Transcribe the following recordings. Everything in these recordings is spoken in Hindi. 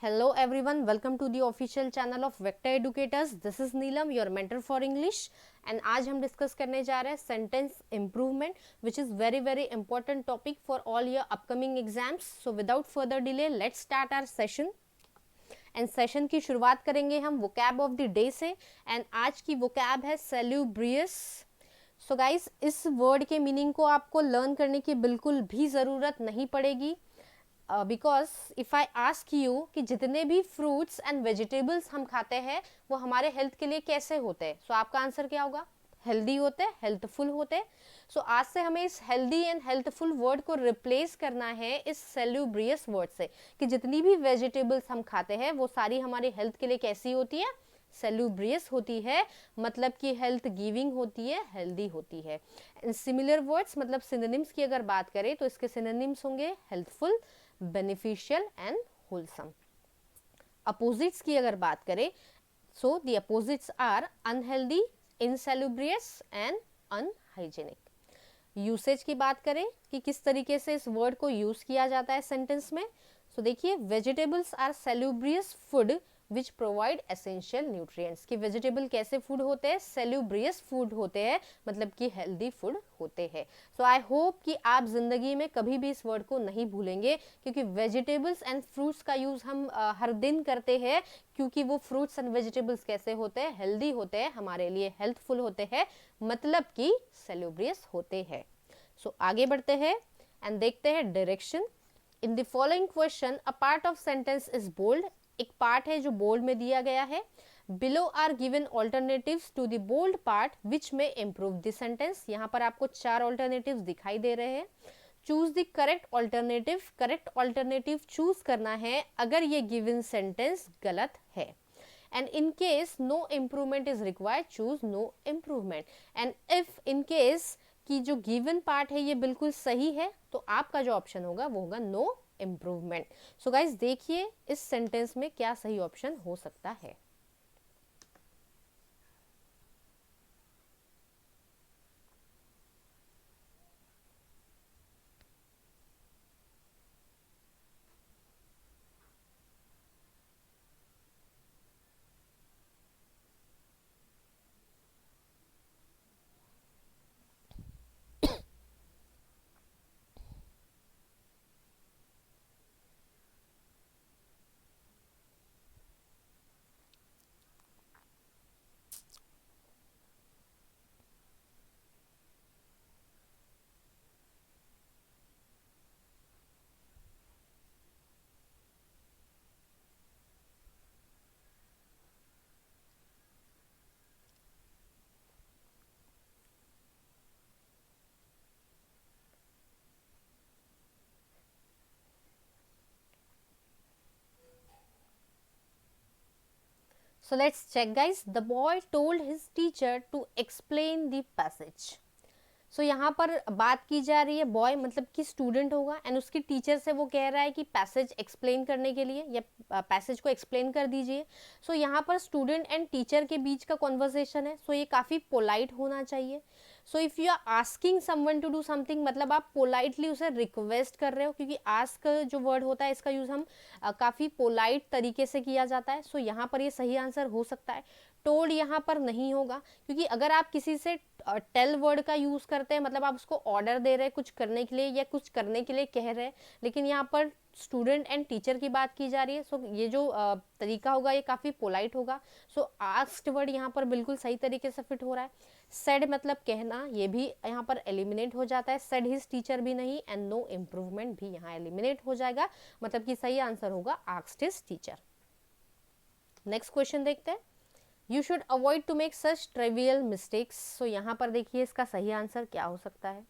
Hello everyone, welcome to the official channel of Vector Educators. This is Neelam, your mentor for English. And आज हम डिस्कस करने जा रहे हैं sentence improvement, which is very very important topic for all your upcoming exams. So without further delay let's start our session. And session की शुरुआत करेंगे हम वोकैब ऑफ द डे से. एंड आज की वोकैब है सेल्यूब्रियस. सो गाइस, इस वर्ड के मीनिंग को आपको लर्न करने की बिल्कुल भी ज़रूरत नहीं पड़ेगी, because if I ask you कि जितने भी फ्रूट्स एंड वेजिटेबल्स हम खाते हैं वो हमारे हेल्थ के लिए कैसे होते हैं, सो आपका आंसर क्या होगा? हेल्दी होते हैं, हेल्थफुल होते हैं. सो आज से हमें इस हेल्दी एंड हेल्थफुल वर्ड को रिप्लेस करना है इस सेल्यूब्रियस वर्ड से, कि जितनी भी वेजिटेबल्स हम खाते हैं वो सारी हमारी हेल्थ के लिए कैसी होती है? सेल्यूब्रियस होती है, मतलब कि हेल्थ गिविंग होती है, हेल्दी होती है. सिमिलर वर्ड्स मतलब सिनोनिम्स की अगर बात करें तो इसके सिनोनिम्स होंगे healthful, beneficial and wholesome. Opposites की अगर बात करें so the opposites are unhealthy, insalubrious and unhygienic. Usage की बात करें कि किस तरीके से इस वर्ड को यूज किया जाता है सेंटेंस में, सो देखिए, vegetables are salubrious food which provide essential nutrients. कि वेजिटेबल कैसे फूड होते हैं? सेल्यूब्रियस फूड होते हैं, मतलब कि हेल्दी फूड होते हैं. सो आई होप कि आप जिंदगी में कभी भी इस वर्ड को नहीं भूलेंगे, क्योंकि वेजिटेबल्स एंड फ्रूट्स का यूज हम हर दिन करते हैं, क्योंकि वो फ्रूट्स एंड वेजिटेबल्स कैसे होते हैं? हेल्दी होते हैं, हमारे लिए हेल्थफुल होते हैं, मतलब कि सेल्यूब्रियस होते हैं. सो आगे बढ़ते हैं एंड देखते हैं direction. In the following question a part of sentence is bold. एक पार्ट है जो बोल्ड में दिया गया है. Below are given alternatives to the bold part which में इम्प्रूव द सेंटेंस. यहाँ पर आपको 4 ऑल्टरनेटिव्स दिखाई दे रहे हैं. Choose the correct alternative. Correct alternative choose करना है अगर ये गिवन सेंटेंस गलत है. And in case no improvement is required, choose no improvement. And if in case कि जो गिवन पार्ट है ये बिल्कुल सही है, तो आपका जो ऑप्शन होगा वो होगा नो इम्प्रूवमेंट. सो गाइज देखिए इस सेंटेंस में क्या सही ऑप्शन हो सकता है. So let's check guys. The boy told his teacher to explain the passage. सो यहाँ पर बात की जा रही है, बॉय मतलब कि स्टूडेंट होगा, एंड उसकी टीचर से वो कह रहा है कि पैसेज एक्सप्लेन करने के लिए या पैसेज को एक्सप्लेन कर दीजिए. सो यहाँ पर स्टूडेंट एंड टीचर के बीच का कॉन्वर्सेशन है, सो ये काफ़ी पोलाइट होना चाहिए. So if you are asking someone to do something, मतलब आप पोलाइटली उसे रिक्वेस्ट कर रहे हो, क्योंकि आस्क जो वर्ड होता है इसका यूज़ हम काफ़ी पोलाइट तरीके से किया जाता है. सो यहाँ पर ये सही आंसर हो सकता है. टोल्ड यहाँ पर नहीं होगा, क्योंकि अगर आप किसी से टेल वर्ड का यूज करते हैं, मतलब आप उसको ऑर्डर दे रहे हैं कुछ करने के लिए या कुछ करने के लिए कह रहे हैं, लेकिन यहाँ पर स्टूडेंट एंड टीचर की बात की जा रही है. सो ये जो तरीका होगा ये काफ़ी पोलाइट होगा. सो आस्क्ड वर्ड यहाँ पर बिल्कुल सही तरीके से फिट हो रहा है. सेड मतलब कहना, ये भी यहाँ पर एलिमिनेट हो जाता है. सेड हिज टीचर भी नहीं, एंड नो इम्प्रूवमेंट भी यहाँ एलिमिनेट हो जाएगा, मतलब कि सही आंसर होगा asked his teacher. Next question देखते हैं. You should avoid to make such trivial mistakes. So यहाँ पर देखिए इसका सही आंसर क्या हो सकता है.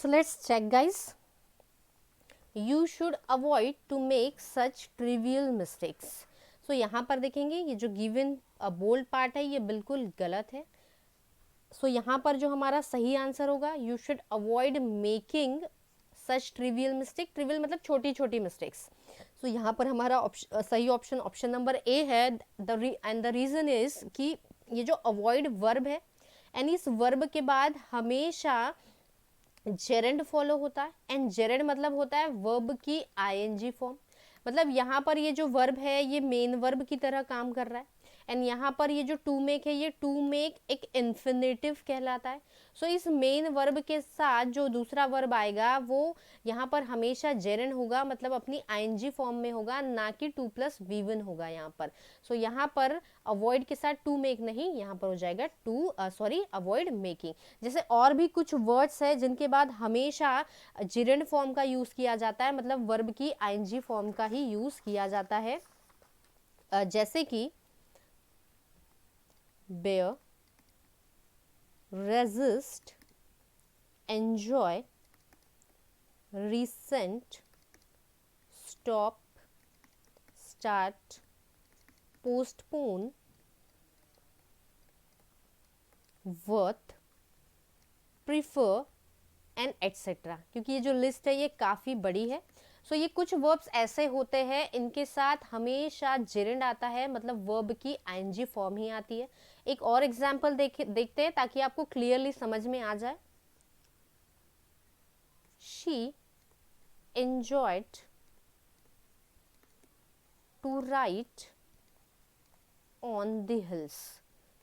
So let's check guys. You should avoid to make such trivial mistakes. So यहाँ पर देखेंगे ये जो given बोल्ड पार्ट है ये बिल्कुल गलत है. सो यहाँ पर जो हमारा सही आंसर होगा, you should avoid making such trivial mistake. Trivial मतलब छोटी छोटी मिस्टेक्स. सो यहाँ पर हमारा सही ऑप्शन ऑप्शन नंबर ए है. एंड द रीजन इज कि ये जो अवॉइड वर्ब है एंड इस वर्ब के बाद हमेशा जेरेंड फॉलो होता है. एंड जेरेंड मतलब होता है वर्ब की आईएनजी फॉर्म. मतलब यहाँ पर ये जो वर्ब है ये मेन वर्ब की तरह काम कर रहा है. एंड यहाँ पर ये जो टू मेक है ये टू मेक एक इन्फिनेटिव कहलाता है. सो इस मेन वर्ब के साथ जो दूसरा वर्ब आएगा वो यहाँ पर हमेशा जेरेंड होगा, मतलब अपनी आईएनजी फॉर्म में होगा, ना कि टू प्लस वी1 होगा यहाँ पर. सो यहाँ पर अवॉइड के साथ टू मेक नहीं, यहाँ पर हो जाएगा अवॉइड मेकिंग. जैसे और भी कुछ वर्ड्स है जिनके बाद हमेशा जेरेंड फॉर्म का यूज किया जाता है, मतलब वर्ब की आईएनजी फॉर्म का ही यूज किया जाता है. जैसे कि bear, resist, enjoy, resent, stop, start, postpone, worth, prefer and etcetera. क्योंकि ये जो लिस्ट है ये काफ़ी बड़ी है. सो ये कुछ वर्ब्स ऐसे होते हैं इनके साथ हमेशा जेरेंड आता है, मतलब वर्ब की आईएनजी फॉर्म ही आती है. एक और एग्जांपल देखते हैं ताकि आपको क्लियरली समझ में आ जाए. She enjoyed to ride on the hills.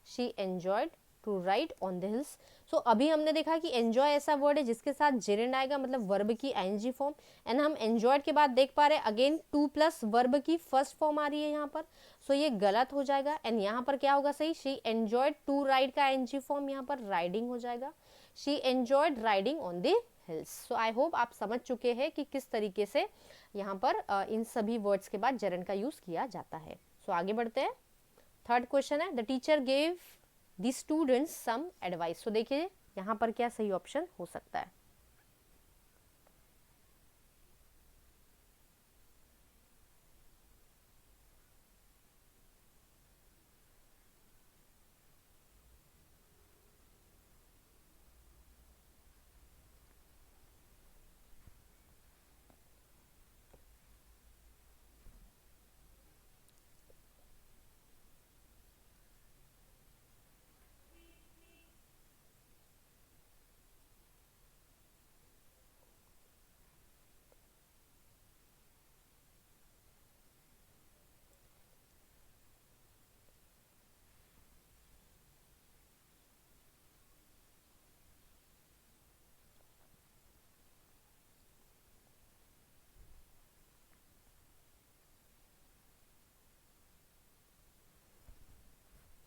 She enjoyed to ride on the hills. So अभी हमने देखा कि एंजॉय ऐसा वर्ड है जिसके साथ जेरेंड आएगा, मतलब वर्ब की आईएनजी फॉर्म. एंड हम एंजॉयड के बाद देख पा रहे हैं अगेन टू प्लस वर्ब की फर्स्ट फॉर्म आ रही है यहाँ पर. सो ये गलत हो जाएगा. एंड यहाँ पर क्या होगा सही, शी एंजॉयड टू राइड का आईएनजी फॉर्म यहाँ पर राइडिंग हो जाएगा. She enjoyed riding on the hills. So I hope आप समझ चुके हैं कि किस तरीके से यहाँ पर इन सभी वर्ड्स के बाद जेरेंड का यूज किया जाता है. सो आगे बढ़ते हैं. थर्ड क्वेश्चन है, the teacher gave the students some advice. तो देखिए यहाँ पर क्या सही ऑप्शन हो सकता है.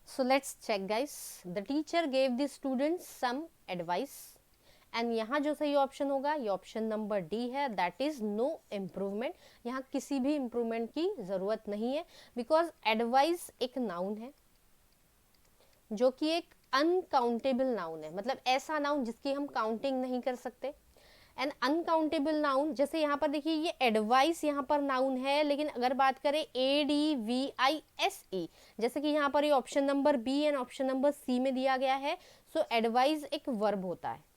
So let's check guys. The teacher gave the students some advice. And यहाँ जो सही ऑप्शन होगा ये ऑप्शन नंबर डी है, दैट इज नो इम्प्रूवमेंट. यहाँ किसी भी इम्प्रूवमेंट की जरूरत नहीं है, बिकॉज एडवाइस एक नाउन है जो कि एक अनकाउंटेबल नाउन है, मतलब ऐसा नाउन जिसकी हम काउंटिंग नहीं कर सकते. एन अनकाउंटेबल नाउन, जैसे यहाँ पर देखिए ये एडवाइस यहाँ पर नाउन है, लेकिन अगर बात करें ADVISE, जैसे कि यहाँ पर ये option number B and option number C में दिया गया है. सो एडवाइस एक वर्ब होता है.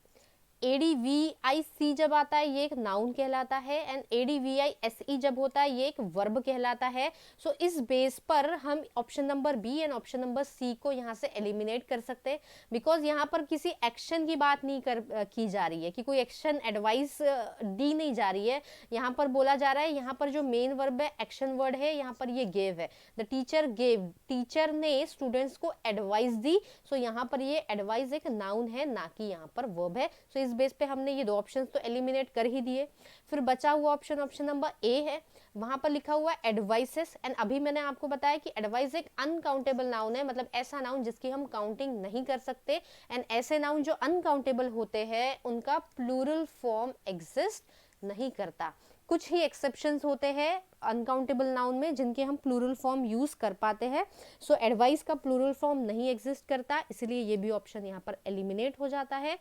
ADVIC जब आता है ये एक नाउन कहलाता है, एंड ADVISE जब होता है ये एक वर्ब कहलाता है. सो इस बेस पर हम option number B and option number C को यहाँ से एलिमिनेट कर सकते हैं, बिकॉज यहाँ पर किसी एक्शन की बात नहीं की जा रही है, कि कोई एक्शन एडवाइस दी नहीं जा रही है. यहाँ पर बोला जा रहा है, यहाँ पर जो मेन वर्ब है एक्शन वर्ड है, यहाँ पर ये गेव है. द टीचर गेव, टीचर ने स्टूडेंट्स को एडवाइस दी. सो यहाँ पर ये एडवाइस एक नाउन है, ना कि यहाँ पर वर्ब है. सो इस बेस पे हमने ये दो ऑप्शंस तो एलिमिनेट कर ही दिए. फिर बचा हुआ ऑप्शन ऑप्शन नंबर ए है, वहां पर लिखा हुआ एडवाइसेस. एंड अभी मैंने आपको बताया कि एडवाइस एक अनकाउंटेबल नाउन है, मतलब ऐसा नाउन जिसकी हम काउंटिंग नहीं कर सकते. एंड ऐसे नाउन जो अनकाउंटेबल होते हैं उनका प्लूरल फॉर्म एग्जिस्ट नहीं करता. कुछ ही एक्सेप्शंस होते हैं अनकाउंटेबल नाउन में जिनके हम प्लूरल फॉर्म यूज कर पाते हैं. सो एडवाइस का प्लूरल फॉर्म नहीं एग्जिस्ट करता, इसलिए ये भी ऑप्शन यहाँ पर एलिमिनेट हो जाता है.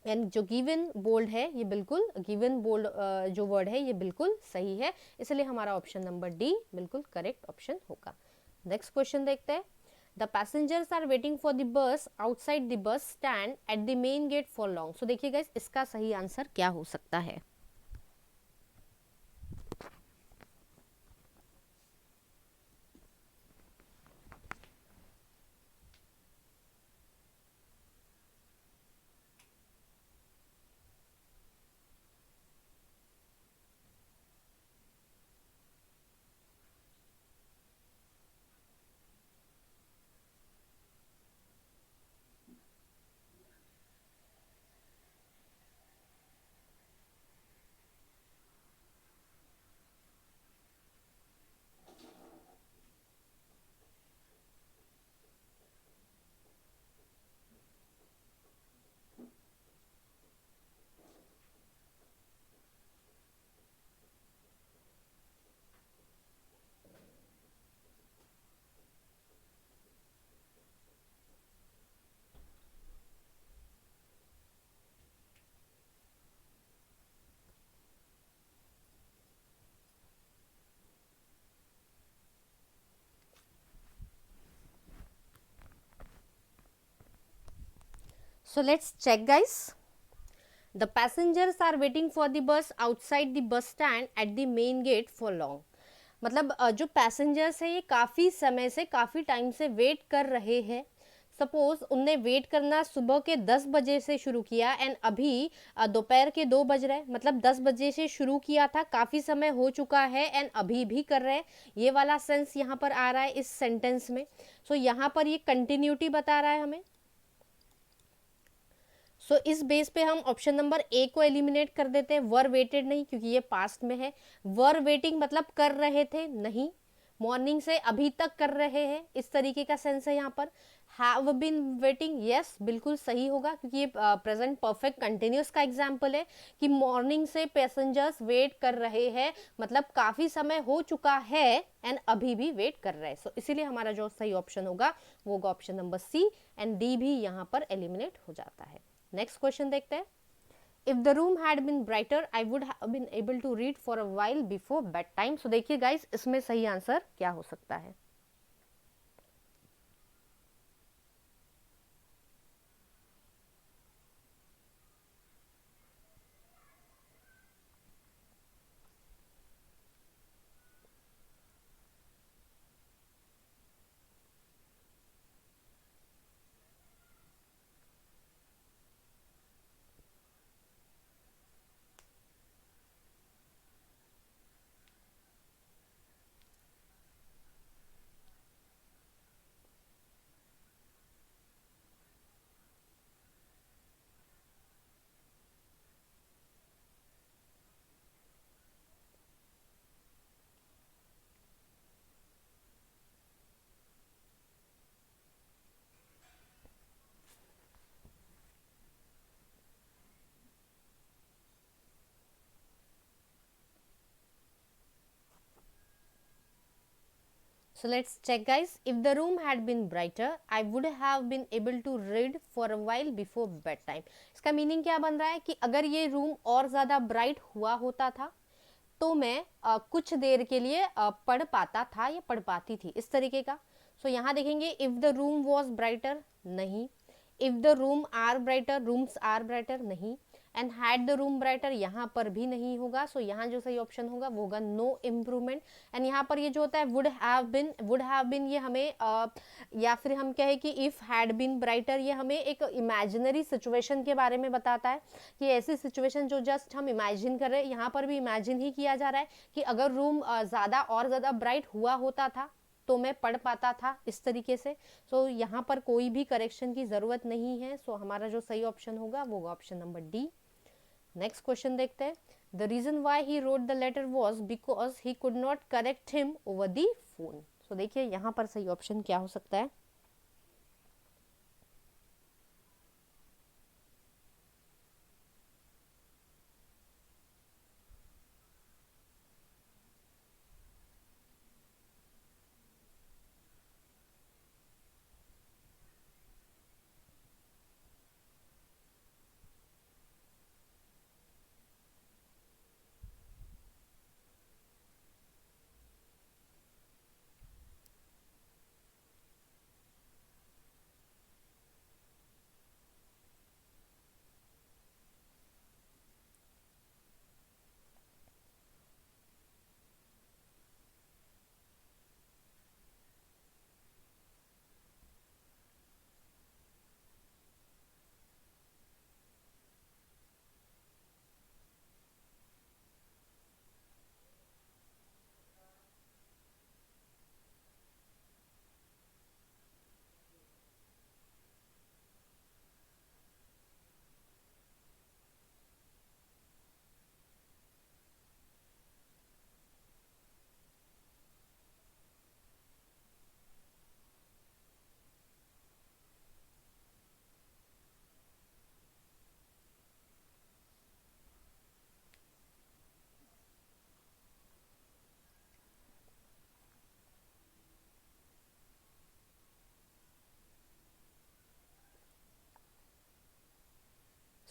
एंड जो गिवन बोल्ड है ये बिल्कुल, गिवन बोल्ड जो वर्ड है ये बिल्कुल सही है, इसलिए हमारा ऑप्शन नंबर डी बिल्कुल करेक्ट ऑप्शन होगा। नेक्स्ट क्वेश्चन देखते हैं। The passengers are waiting for the bus outside the bus stand at the main gate for long. So देखिए गाइस, इसका सही आंसर क्या हो सकता है? So let's check guys. The passengers are waiting for the bus outside the bus stand at the main gate for long. मतलब जो पैसेंजर्स है ये काफ़ी समय से, काफ़ी टाइम से वेट कर रहे हैं। सपोज उनने वेट करना सुबह के 10 बजे से शुरू किया एंड अभी दोपहर के 2 बज रहे हैं, मतलब 10 बजे से शुरू किया था, काफ़ी समय हो चुका है एंड अभी भी कर रहे हैं। ये वाला सेंस यहाँ पर आ रहा है इस सेंटेंस में। सो यहाँ पर ये कंटिन्यूटी बता रहा है हमें। सो इस बेस पे हम ऑप्शन नंबर ए को एलिमिनेट कर देते हैं, वर वेटेड नहीं, क्योंकि ये पास्ट में है। वर वेटिंग मतलब कर रहे थे, नहीं, मॉर्निंग से अभी तक कर रहे हैं, इस तरीके का सेंस है यहाँ पर। हैव बीन वेटिंग, यस बिल्कुल सही होगा, क्योंकि ये प्रेजेंट परफेक्ट कंटिन्यूस का एग्जाम्पल है कि मॉर्निंग से पैसेंजर्स वेट कर रहे हैं, मतलब काफी समय हो चुका है एंड अभी भी वेट कर रहे हैं। सो इसीलिए हमारा जो सही ऑप्शन होगा वो होगा option number C, and D भी यहाँ पर एलिमिनेट हो जाता है। नेक्स्ट क्वेश्चन देखते हैं। If the room had been brighter I would have been able to read for a while before bed time. So देखिए गाइस, इसमें सही आंसर क्या हो सकता है? So let's check guys. If the room had been brighter, I would have been able to read for a while before bedtime. इसका मीनिंग क्या बन रहा है कि अगर ये रूम और ज़्यादा ब्राइट हुआ होता था तो मैं कुछ देर के लिए पढ़ पाता था या पढ़ पाती थी, इस तरीके का। सो यहाँ देखेंगे if the room was brighter, नहीं। If the room are brighter, rooms are brighter, नहीं। And had the room brighter, यहाँ पर भी नहीं होगा। सो यहाँ जो सही ऑप्शन होगा वो होगा नो इम्प्रूवमेंट। एंड यहाँ पर ये जो होता है वुड हैव बिन ये हमें या फिर हम कहें कि इफ़ हैड बिन ब्राइटर, ये हमें एक इमेजिनरी सिचुएशन के बारे में बताता है कि ऐसी सिचुएशन जो जस्ट हम इमेजिन कर रहे हैं, यहाँ पर भी इमेजिन ही किया जा रहा है कि अगर रूम ज़्यादा और ज़्यादा ब्राइट हुआ होता था तो मैं पढ़ पाता था, इस तरीके से। सो यहाँ पर कोई भी करेक्शन की ज़रूरत नहीं है। सो हमारा जो सही ऑप्शन होगा वो होगा option number D. Next question देखते हैं। The reason why he wrote the letter was because he could not correct him over the phone. So देखिए यहाँ पर सही ऑप्शन क्या हो सकता है?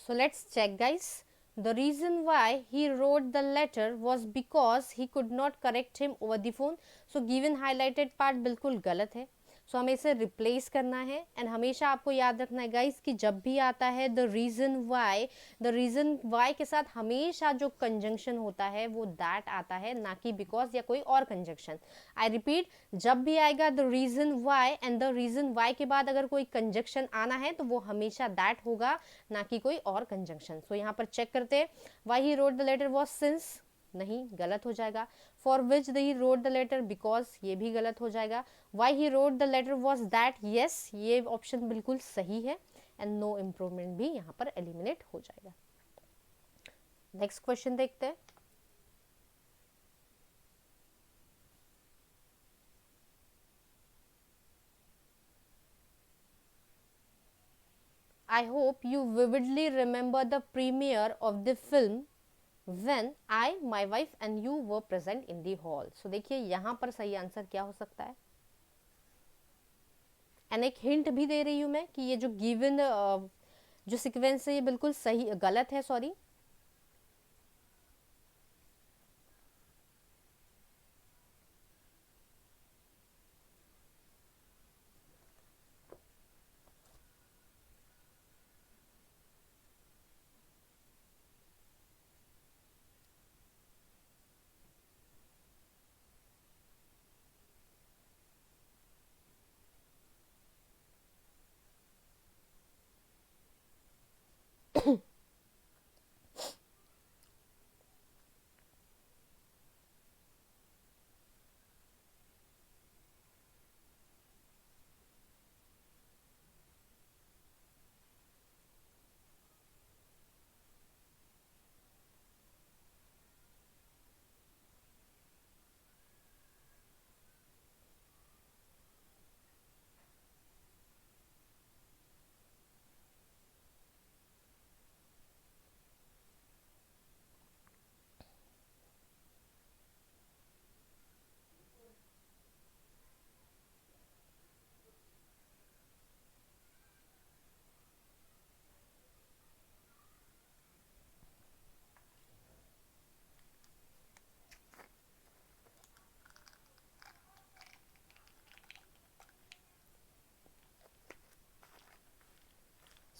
So let's check, guys. The reason why he wrote the letter was because he could not correct him over the phone. So given highlighted part बिल्कुल गलत है. सो हमें इसे रिप्लेस करना है. एंड हमेशा आपको याद रखना है गाइस कि जब भी आता है द रीजन वाई के साथ हमेशा जो कंजंक्शन होता है वो दैट आता है, ना कि बिकॉज या कोई और कंजंक्शन. आई रिपीट, जब भी आएगा the reason why and the reason why के बाद अगर कोई कंजंक्शन आना है तो वो हमेशा दैट होगा, ना कि कोई और कंजंक्शन. सो यहाँ पर चेक करते हैं. Why he wrote the letter was since, नहीं, गलत हो जाएगा. For which he wrote the letter, because, ये भी गलत हो जाएगा. Why he wrote the letter was that, yes, ये ऑप्शन बिल्कुल सही है. एंड नो इम्प्रूवमेंट भी यहाँ पर एलिमिनेट हो जाएगा. नेक्स्ट क्वेश्चन देखते हैं. I hope you vividly remember the premiere of the film when I, my wife and you were present in the hall. So देखिए यहाँ पर सही आंसर क्या हो सकता है. एंड एक हिंट भी दे रही हूँ मैं कि ये जो गिवन जो सीक्वेंस है ये बिल्कुल सही गलत है, sorry.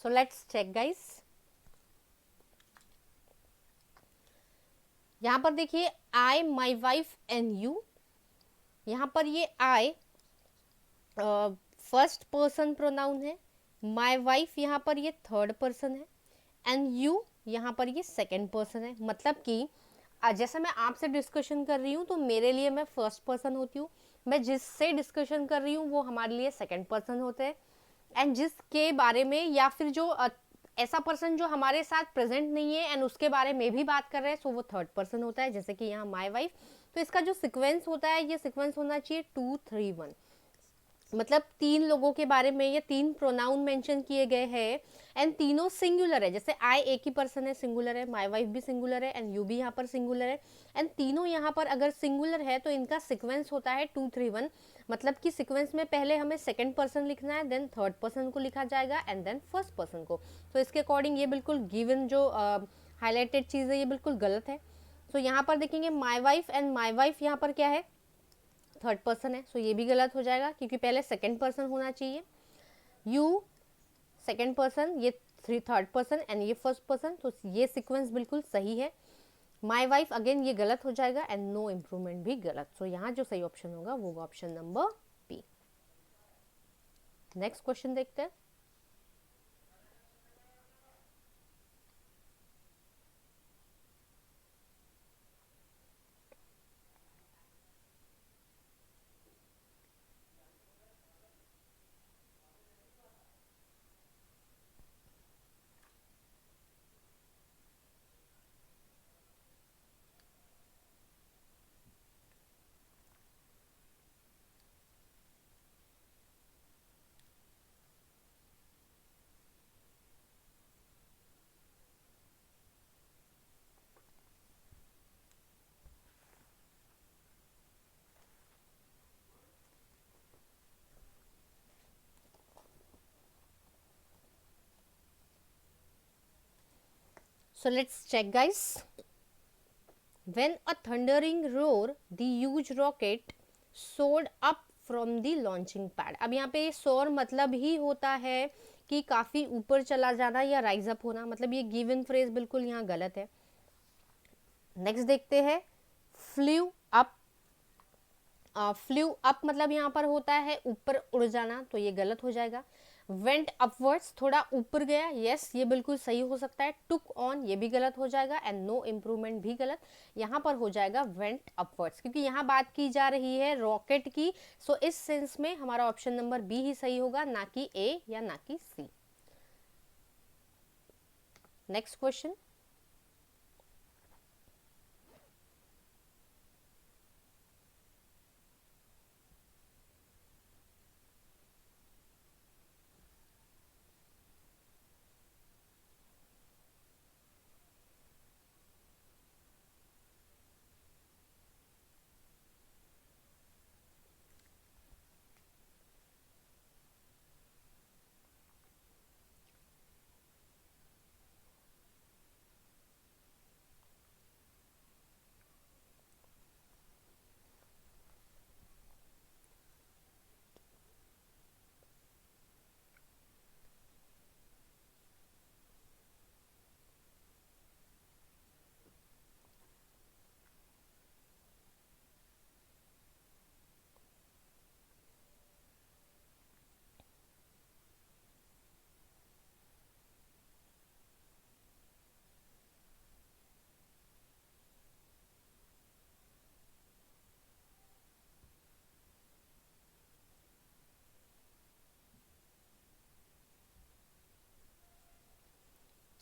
So let's check, guys. यहाँ पर देखिए I, my wife and you. यहाँ पर ये I फर्स्ट पर्सन प्रोनाउन है, माई वाइफ यहाँ पर ये थर्ड पर्सन है, एंड यू यहाँ पर ये सेकेंड पर्सन है. मतलब कि जैसे मैं आपसे डिस्कशन कर रही हूँ तो मेरे लिए मैं फर्स्ट पर्सन होती हूँ, मैं जिससे डिस्कशन कर रही हूँ वो हमारे लिए सेकेंड पर्सन होते हैं, एंड जिसके बारे में या फिर जो ऐसा पर्सन जो हमारे साथ प्रेजेंट नहीं है एंड उसके बारे में भी बात कर रहे हैं, सो वो थर्ड पर्सन होता है, जैसे कि यहाँ माई वाइफ. तो इसका जो सिक्वेंस होता है ये सिक्वेंस होना चाहिए 2, 3, 1. मतलब तीन लोगों के बारे में ये तीन प्रोनाउन मेंशन किए गए हैं एंड तीनों सिंगुलर है. जैसे आई एक ही पर्सन है, सिंगुलर है, माय वाइफ भी सिंगुलर है एंड यू भी यहाँ पर सिंगुलर है. एंड तीनों यहाँ पर अगर सिंगुलर है तो इनका सीक्वेंस होता है 2, 3, 1. मतलब कि सीक्वेंस में पहले हमें सेकंड पर्सन लिखना है, देन थर्ड पर्सन को लिखा जाएगा एंड देन फर्स्ट पर्सन को. तो इसके अकॉर्डिंग ये बिल्कुल गिवन जो हाईलाइटेड चीज़ है ये बिल्कुल गलत है. सो यहाँ पर देखेंगे my wife and my wife यहाँ पर क्या है, थर्ड पर्सन है. सो ये भी गलत हो जाएगा क्योंकि पहले सेकंड पर्सन होना चाहिए. यू सेकंड पर्सन, ये थर्ड पर्सन एंड ये फर्स्ट पर्सन. तो ये सीक्वेंस बिल्कुल सही है. माई वाइफ अगेन ये गलत हो जाएगा एंड नो इम्प्रूवमेंट भी गलत. सो यहाँ जो सही ऑप्शन होगा वो option number B. Next question देखते हैं. So let's check, guys. When a thundering roar, the huge rocket soared up from the launching pad. अब यहाँ पे soar मतलब ही होता है कि काफ़ी ऊपर चला जाना या राइज अप होना, मतलब ये गिवन फ्रेज बिल्कुल यहाँ गलत है. नेक्स्ट देखते हैं, फ्ल्यू अप. फ्ल्यू अप मतलब यहाँ पर होता है ऊपर उड़ जाना, तो ये गलत हो जाएगा. वेंट अपवर्ड्स थोड़ा ऊपर गया, यस ये बिल्कुल सही हो सकता है. टुक ऑन ये भी गलत हो जाएगा. एंड नो इम्प्रूवमेंट भी गलत. यहाँ पर हो जाएगा वेंट अपवर्ड्स, क्योंकि यहाँ बात की जा रही है रॉकेट की. सो इस सेंस में हमारा ऑप्शन नंबर बी ही सही होगा, ना कि ए या ना कि C. Next question.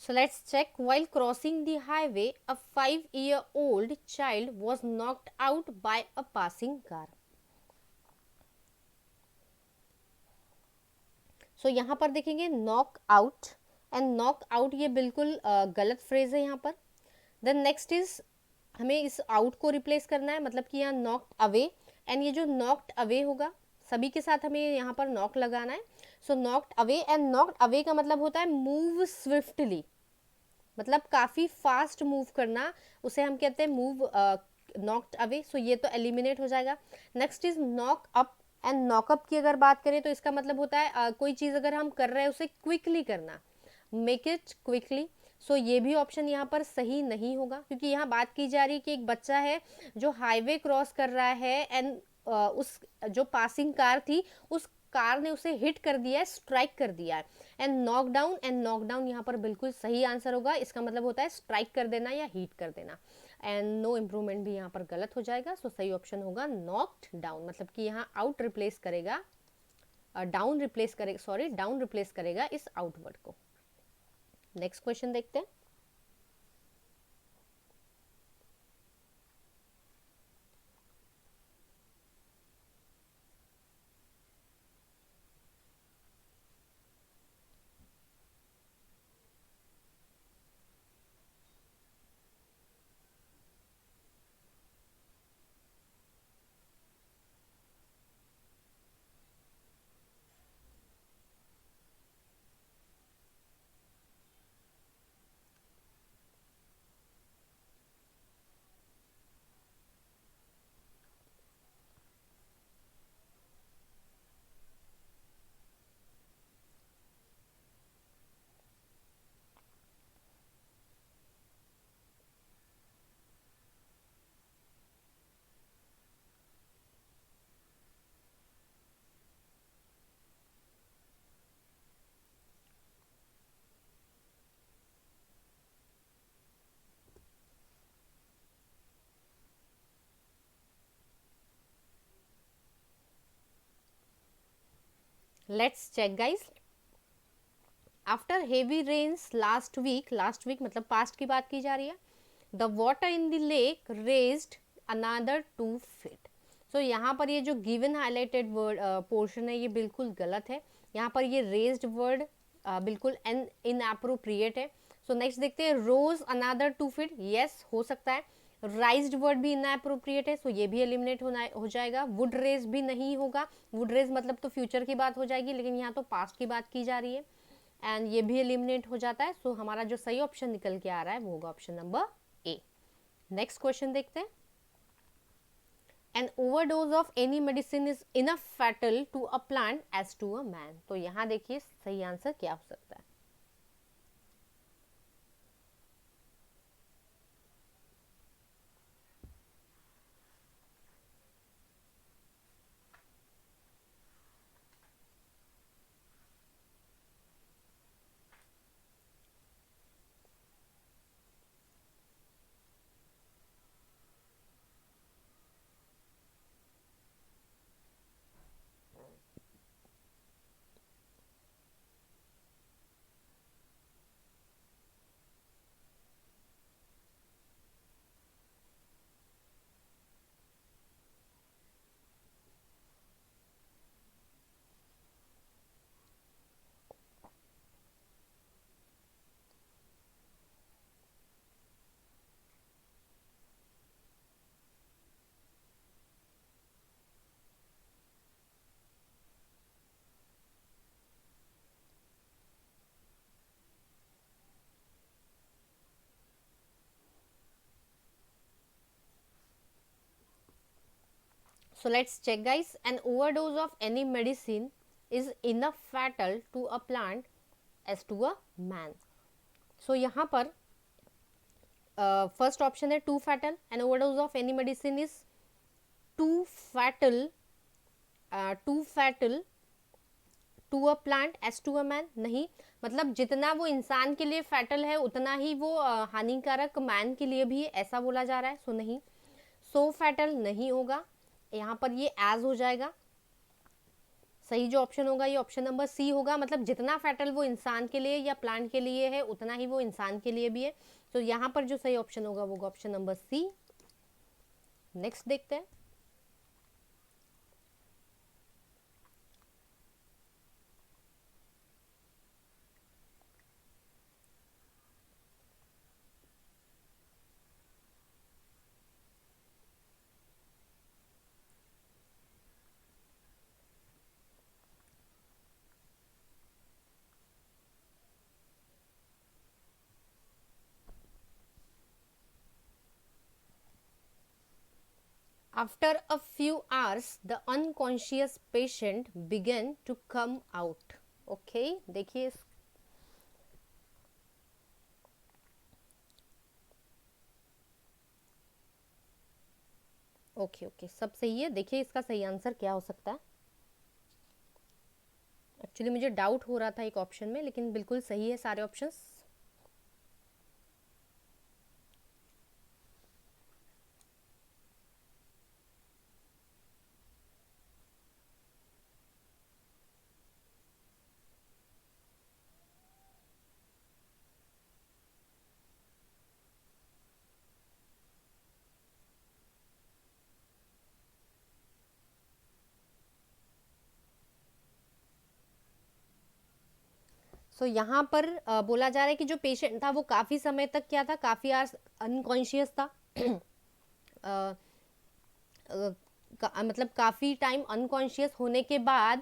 So let's check. While crossing the highway, a 5-year-old child was knocked out by a passing car. So यहाँ पर देखेंगे knock out, and knock out ये बिल्कुल गलत फ्रेज है यहाँ पर. देन नेक्स्ट इज, हमें इस आउट को रिप्लेस करना है, मतलब कि यहाँ नॉक्ड अवे, एंड ये जो नॉक्ड अवे होगा सभी के साथ हमें यहाँ पर नॉक लगाना है. So knocked away, and knocked away का मतलब होता है मूव स्विफ्टली, मतलब काफ़ी फास्ट मूव करना, उसे हम कहते हैं मूव नॉक्ड अवे. सो ये तो एलिमिनेट हो जाएगा. Next is knock up, and knock up की अगर बात करें तो इसका मतलब होता है कोई चीज़ अगर हम कर रहे हैं उसे क्विकली करना, मेक इट क्विकली. सो ये भी ऑप्शन यहाँ पर सही नहीं होगा, क्योंकि यहाँ बात की जा रही है कि एक बच्चा है जो हाईवे क्रॉस कर रहा है, एंड उस जो पासिंग कार थी उस कार ने उसे हिट कर दिया है, स्ट्राइक कर दिया है. एंड नॉकडाउन, एंड नॉकडाउन यहाँ पर बिल्कुल सही आंसर होगा. इसका मतलब होता है स्ट्राइक कर देना या हीट कर देना. एंड नो इम्प्रूवमेंट भी यहाँ पर गलत हो जाएगा. सो सही ऑप्शन होगा नॉक्ड डाउन, मतलब कि यहाँ आउट रिप्लेस करेगा, डाउन रिप्लेस करेगा, सॉरी डाउन रिप्लेस करेगा इस आउटवर्ड को. नेक्स्ट क्वेश्चन देखते हैं. Let's check guys. After heavy rains last week मतलब पास्ट की बात की जा रही है, the water in the lake raised another 2 feet. So यहाँ पर ये जो गिवन हाईलाइटेड वर्ड पोर्शन है ये बिल्कुल गलत है. यहाँ पर ये रेज्ड वर्ड बिल्कुल इनएप्रोप्रिएट है. सो नेक्स्ट देखते हैं, रोज अनदर 2 feet, यस हो सकता है. राइज्ड वर्ड भी इनएप्रोप्रिएट है, सो ये भी एलिमिनेट हो जाएगा. वुड रेज भी नहीं होगा, वुड रेज मतलब तो फ्यूचर की बात हो जाएगी, लेकिन यहाँ तो पास्ट की बात की जा रही है. एंड ये भी एलिमिनेट हो जाता है. सो हमारा जो सही ऑप्शन निकल के आ रहा है वो होगा ऑप्शन नंबर ए. नेक्स्ट क्वेश्चन देखते हैं. An overdose of any medicine is enough fatal to a plant as to a man. तो यहाँ देखिए सही आंसर क्या हो सकता है. So let's check guys. An overdose of any medicine is enough fatal to a plant as to a man. So यहाँ पर फर्स्ट ऑप्शन है too fatal. An overdose of any medicine is too fatal to a plant as to a man. नहीं, मतलब जितना वो इंसान के लिए फैटल है उतना ही वो हानिकारक मैन के लिए भी ऐसा बोला जा रहा है. सो नहीं, सो फैटल नहीं होगा. यहाँ पर ये एज हो जाएगा. सही जो ऑप्शन होगा ये ऑप्शन नंबर सी होगा. मतलब जितना फैटल वो इंसान के लिए या प्लांट के लिए है उतना ही वो इंसान के लिए भी है. तो यहाँ पर जो सही ऑप्शन होगा वो ऑप्शन नंबर सी. नेक्स्ट देखते हैं. After a few hours, the unconscious patient began to come out. Okay, देखिए ओके सब सही है. देखिए इसका सही आंसर क्या हो सकता है. एक्चुअली मुझे डाउट हो रहा था एक ऑप्शन में, लेकिन बिल्कुल सही है सारे ऑप्शंस. सो यहाँ पर बोला जा रहा है कि जो पेशेंट था वो काफ़ी समय तक क्या था, काफ़ी आवर्स अनकॉन्शियस था. मतलब काफ़ी टाइम अनकॉन्शियस होने के बाद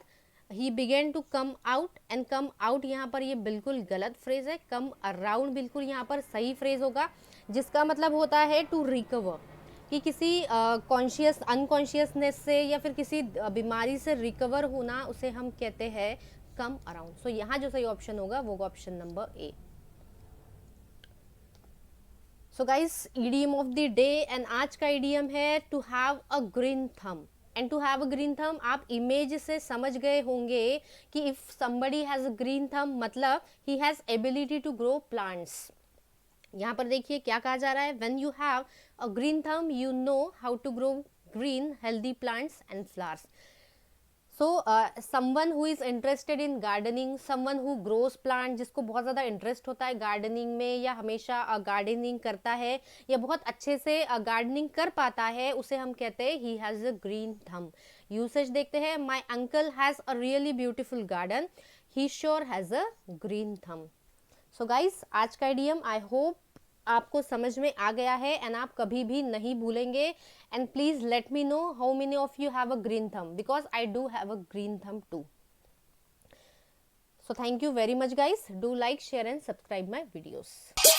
ही began to come out. And come out यहाँ पर ये बिल्कुल गलत फ्रेज है. कम अराउंड बिल्कुल यहाँ पर सही फ्रेज होगा, जिसका मतलब होता है टू रिकवर. कि किसी कॉन्शियस अनकॉन्शियसनेस से या फिर किसी बीमारी से रिकवर होना, उसे हम कहते हैं कम अराउंड. सो यहाँ जो सही ऑप्शन होगा वो option number A. So guys, EDM of the day and आज का ईडीएम है to have a green thumb. And to have a green thumb आप इमेज से समझ गए होंगे कि if somebody has a green thumb मतलब he has ability to grow plants. यहाँ पर देखिए क्या कहा जा रहा है. When you have a green thumb you know how to grow green healthy plants and flowers. So someone who is interested in gardening, someone who grows plant, जिसको बहुत ज़्यादा इंटरेस्ट होता है गार्डनिंग में या हमेशा गार्डनिंग करता है या बहुत अच्छे से गार्डनिंग कर पाता है, उसे हम कहते हैं he has a green thumb. Usage देखते हैं. My uncle has a really beautiful garden, he sure has a green thumb. So guys, आज का इडियम आई होप आपको समझ में आ गया है एंड आप कभी भी नहीं भूलेंगे. And please let me know how many of you have a green thumb, because I do have a green thumb too. So thank you very much guys. Do like, share and subscribe my videos.